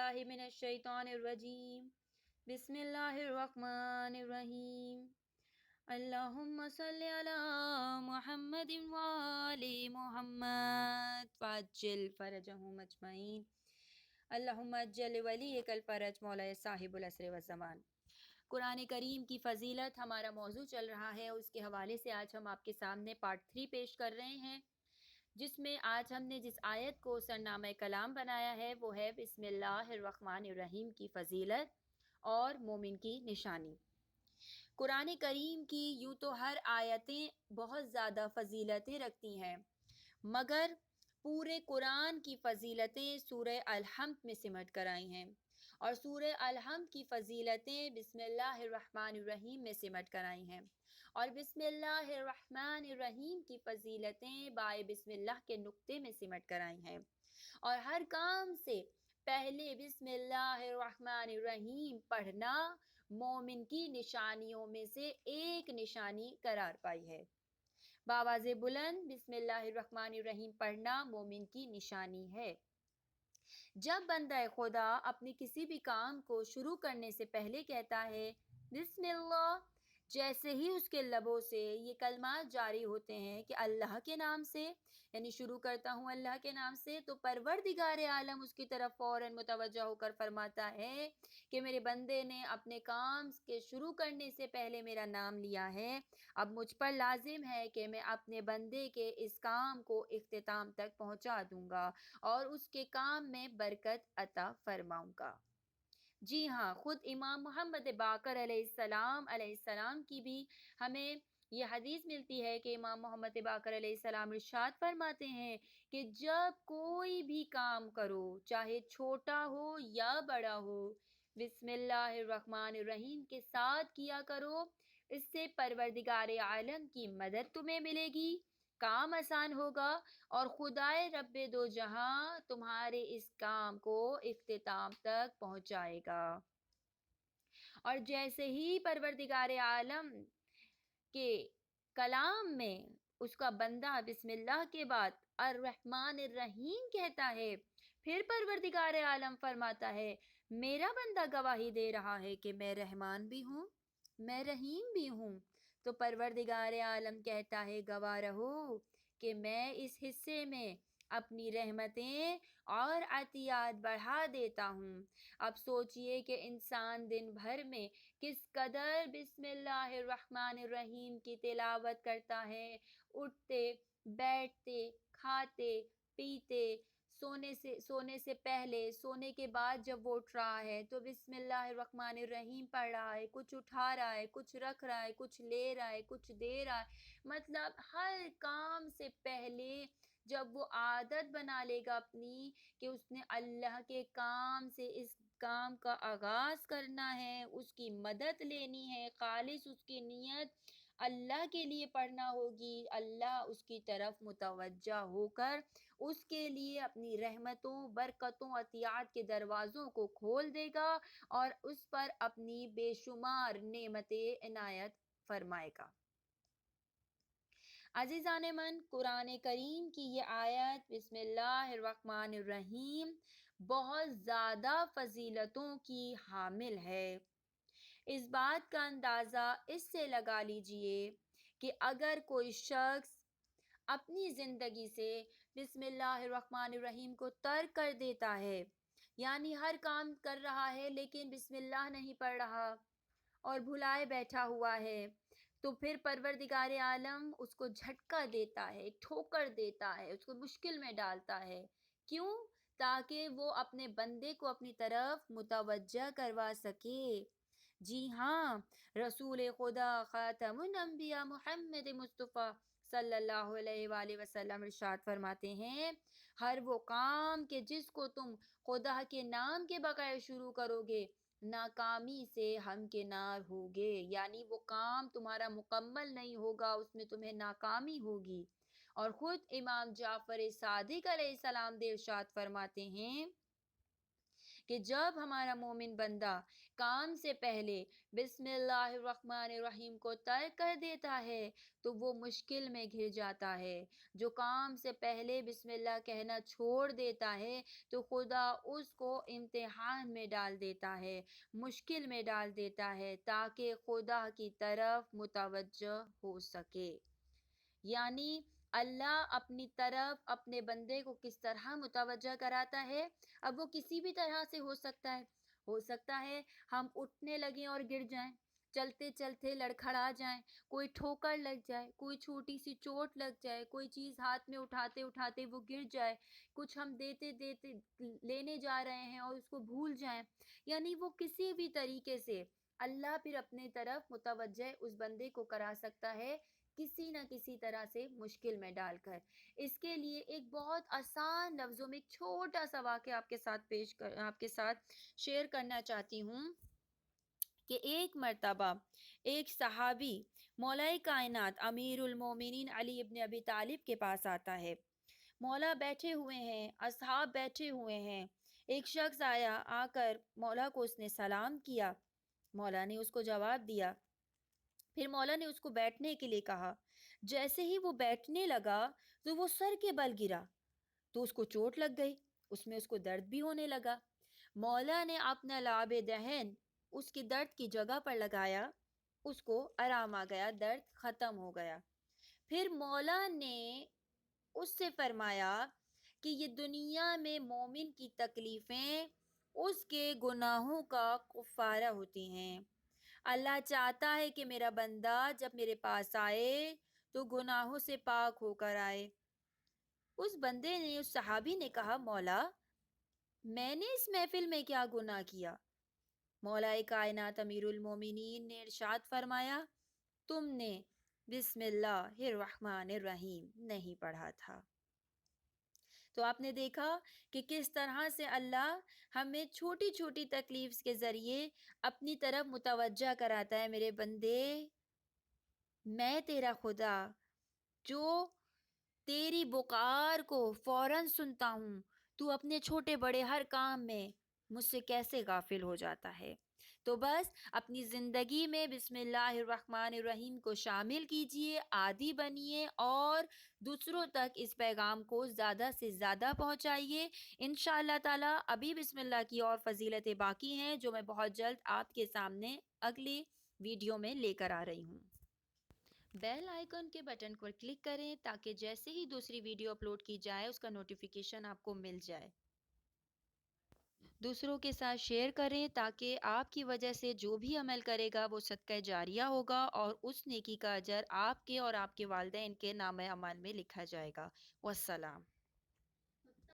باللہ من الشیطان الرجیم بسم اللہ الرحمن الرحیم اللہم صلی علی محمد وآل محمد فعجل فرجہم اجمعین اللہم اجل ولیک الفرج مولا صاحب العصر والزمان۔ قرآن کریم کی فضیلت ہمارا موضوع چل رہا ہے، اس کے حوالے سے آج ہم آپ کے سامنے پارٹ 3 پیش کر رہے ہیں، جس میں آج ہم نے جس آیت کو سرنامہ کلام بنایا ہے وہ ہے بسم اللہ الرحمن الرحیم کی فضیلت اور مومن کی نشانی۔ قرآن کریم کی یوں تو ہر آیتیں بہت زیادہ فضیلتیں رکھتی ہیں، مگر پورے قرآن کی فضیلتیں سورہ الحمد میں سمٹ کر آئی ہیں، اور سورہ الحمد کی فضیلتیں بسم اللہ الرحمن الرحیم میں سمٹ کر آئی ہیں، اور بسم اللہ الرحمن الرحیم کی فضیلتیں بائے بسم اللہ کے نقطے میں سمٹ کر آئی ہیں، اور ہر کام سے پہلے بسم اللہ الرحمن الرحیم پڑھنا مومن کی نشانیوں میں سے ایک نشانی قرار پائی ہے۔ بآواز بلند بسم اللہ الرحمن الرحیم پڑھنا مومن کی نشانی ہے۔ جب بندہ خدا اپنے کسی بھی کام کو شروع کرنے سے پہلے کہتا ہے بسم اللہ، جیسے ہی اس کے لبوں سے یہ کلمات جاری ہوتے ہیں کہ اللہ کے نام سے، یعنی شروع کرتا ہوں اللہ کے نام سے، تو پروردگار عالم اس کی طرف فوراً متوجہ ہو کر فرماتا ہے کہ میرے بندے نے اپنے کام کے شروع کرنے سے پہلے میرا نام لیا ہے، اب مجھ پر لازم ہے کہ میں اپنے بندے کے اس کام کو اختتام تک پہنچا دوں گا اور اس کے کام میں برکت عطا فرماؤں گا۔ جی ہاں، خود امام محمد باقر علیہ السلام کی بھی ہمیں یہ حدیث ملتی ہے کہ امام محمد باقر علیہ السلام ارشاد فرماتے ہیں کہ جب کوئی بھی کام کرو، چاہے چھوٹا ہو یا بڑا ہو، بسم اللہ الرحمن الرحیم کے ساتھ کیا کرو، اس سے پروردگار عالم کی مدد تمہیں ملے گی، کام آسان ہوگا، اور خدائے رب دو جہاں تمہارے اس کام کو اختتام تک پہنچائے گا۔ اور جیسے ہی پروردگار عالم کے کلام میں اس کا بندہ بسم اللہ کے بعد الرحمن الرحیم کہتا ہے، پھر پروردگار عالم فرماتا ہے میرا بندہ گواہی دے رہا ہے کہ میں رحمان بھی ہوں، میں رحیم بھی ہوں، تو پروردگار عالم کہتا ہے گواہ رہو کہ میں اس حصے میں اپنی رحمتیں اور عطیات بڑھا دیتا ہوں۔ اب سوچئے کہ انسان دن بھر میں کس قدر بسم اللہ الرحمن الرحیم کی تلاوت کرتا ہے، اٹھتے بیٹھتے کھاتے پیتے، سونے سے پہلے، سونے کے بعد جب وہ اٹھ رہا ہے تو بسم اللہ الرحمن الرحیم پڑھ رہا ہے، کچھ اٹھا رہا ہے، کچھ رکھ رہا ہے، کچھ لے رہا ہے، کچھ دے رہا ہے، مطلب ہر کام سے پہلے جب وہ عادت بنا لے گا اپنی کہ اس نے اللہ کے کام سے اس کام کا آغاز کرنا ہے، اس کی مدد لینی ہے، خالص اس کی نیت اللہ کے لیے پڑھنا ہوگی، اللہ اس کی طرف متوجہ ہو کر اس کے لیے اپنی رحمتوں، برکتوں، عطیات کے دروازوں کو کھول دے گا اور اس پر اپنی بے شمار نعمتیں عنایت فرمائے گا۔ عزیزان من، قرآن کریم کی یہ آیت بسم اللہ الرحمن الرحیم بہت زیادہ فضیلتوں کی حامل ہے۔ اس بات کا اندازہ اس سے لگا لیجئے کہ اگر کوئی شخص اپنی زندگی سے بسم اللہ الرحمن الرحیم کو ترک کر دیتا ہے، یعنی ہر کام کر رہا ہے لیکن بسم اللہ نہیں پڑھ رہا اور بھلائے بیٹھا ہوا ہے، تو پھر پروردگار عالم اس کو جھٹکا دیتا ہے، ٹھوکر دیتا ہے، اس کو مشکل میں ڈالتا ہے۔ کیوں؟ تاکہ وہ اپنے بندے کو اپنی طرف متوجہ کروا سکے۔ جی ہاں، رسول خدا خاتم الانبیاء محمد مصطفیٰ صلی اللہ علیہ وآلہ وسلم ارشاد فرماتے ہیں، ہر وہ کام کہ جس کو تم خدا کے نام کے بغیر شروع کرو گے ناکامی سے ہمکنار ہوگے، یعنی وہ کام تمہارا مکمل نہیں ہوگا، اس میں تمہیں ناکامی ہوگی۔ اور خود امام جعفر صادق علیہ السلام ارشاد فرماتے ہیں کہ جب ہمارا مومن بندہ کام سے پہلے بسم اللہ الرحمن الرحیم کو ترک کر دیتا ہے تو وہ مشکل میں گھر جاتا ہے۔ جو کام سے پہلے بسم اللہ کہنا چھوڑ دیتا ہے تو خدا اس کو امتحان میں ڈال دیتا ہے، مشکل میں ڈال دیتا ہے، تاکہ خدا کی طرف متوجہ ہو سکے۔ یعنی اللہ اپنی طرف اپنے بندے کو کس طرح متوجہ کراتا ہے؟ اب وہ کسی بھی طرح سے ہو سکتا ہے ہم اٹھنے لگیں اور گر جائیں، چلتے چلتے لڑکھڑا جائیں، کوئی ٹھوکر لگ جائے، کوئی چھوٹی سی چوٹ لگ جائے، کوئی چیز ہاتھ میں اٹھاتے اٹھاتے وہ گر جائے، کچھ ہم دیتے دیتے لینے جا رہے ہیں اور اس کو بھول جائیں، یعنی وہ کسی بھی طریقے سے اللہ پھر اپنے طرف متوجہ اس بندے کو کرا سکتا ہے، کسی نہ کسی طرح سے مشکل میں ڈال کر۔ اس کے لیے ایک بہت آسان لفظوں میں ایک چھوٹا سا واقعہ آپ کے ساتھ شیئر کرنا چاہتی ہوں کہ ایک مرتبہ ایک صحابی مولا کائنات امیر المومنین علی ابن ابی طالب کے پاس آتا ہے۔ مولا بیٹھے ہوئے ہیں، اصحاب بیٹھے ہوئے ہیں، ایک شخص آیا، آ کر مولا کو اس نے سلام کیا، مولا نے اس کو جواب دیا، پھر مولا نے اس کو بیٹھنے کے لیے کہا۔ جیسے ہی وہ بیٹھنے لگا تو وہ سر کے بل گرا تو اس کو چوٹ لگ گئی، اس کو درد بھی ہونے لگا۔ مولا نے اپنا لعاب دہن اس کی درد کی جگہ پر لگایا، اس کو آرام آ گیا، درد ختم ہو گیا۔ پھر مولا نے اس سے فرمایا کہ یہ دنیا میں مومن کی تکلیفیں اس کے گناہوں کا کفارہ ہوتی ہیں۔ اللہ چاہتا ہے کہ میرا بندہ جب میرے پاس آئے تو گناہوں سے پاک ہو کر آئے۔ اس بندے نے، اس صحابی نے کہا، مولا میں نے اس محفل میں کیا گناہ کیا؟ مولا کائنات امیر المومنین نے ارشاد فرمایا، تم نے بسم اللہ الرحمن الرحیم نہیں پڑھا تھا۔ تو آپ نے دیکھا کہ کس طرح سے اللہ ہمیں چھوٹی چھوٹی تکلیف کے ذریعے اپنی طرف متوجہ کراتا ہے۔ میرے بندے، میں تیرا خدا جو تیری پکار کو فوراً سنتا ہوں، تو اپنے چھوٹے بڑے ہر کام میں مجھ سے کیسے غافل ہو جاتا ہے؟ تو بس اپنی زندگی میں بسم اللہ الرحمن الرحیم کو شامل کیجئے، عادی بنیے اور دوسروں تک اس پیغام کو زیادہ سے زیادہ پہنچائیے۔ انشاءاللہ تعالی ابھی بسم اللہ کی اور فضیلتیں باقی ہیں جو میں بہت جلد آپ کے سامنے اگلی ویڈیو میں لے کر آ رہی ہوں۔ بیل آئیکن کے بٹن پر کلک کریں تاکہ جیسے ہی دوسری ویڈیو اپلوڈ کی جائے اس کا نوٹیفیکیشن آپ کو مل جائے۔ دوسروں کے ساتھ شیئر کریں تاکہ آپ کی وجہ سے جو بھی عمل کرے گا وہ صدقہ جاریہ ہوگا اور اس نیکی کا اجر آپ کے اور آپ کے والدین کے نامہ اعمال میں لکھا جائے گا۔ والسلام۔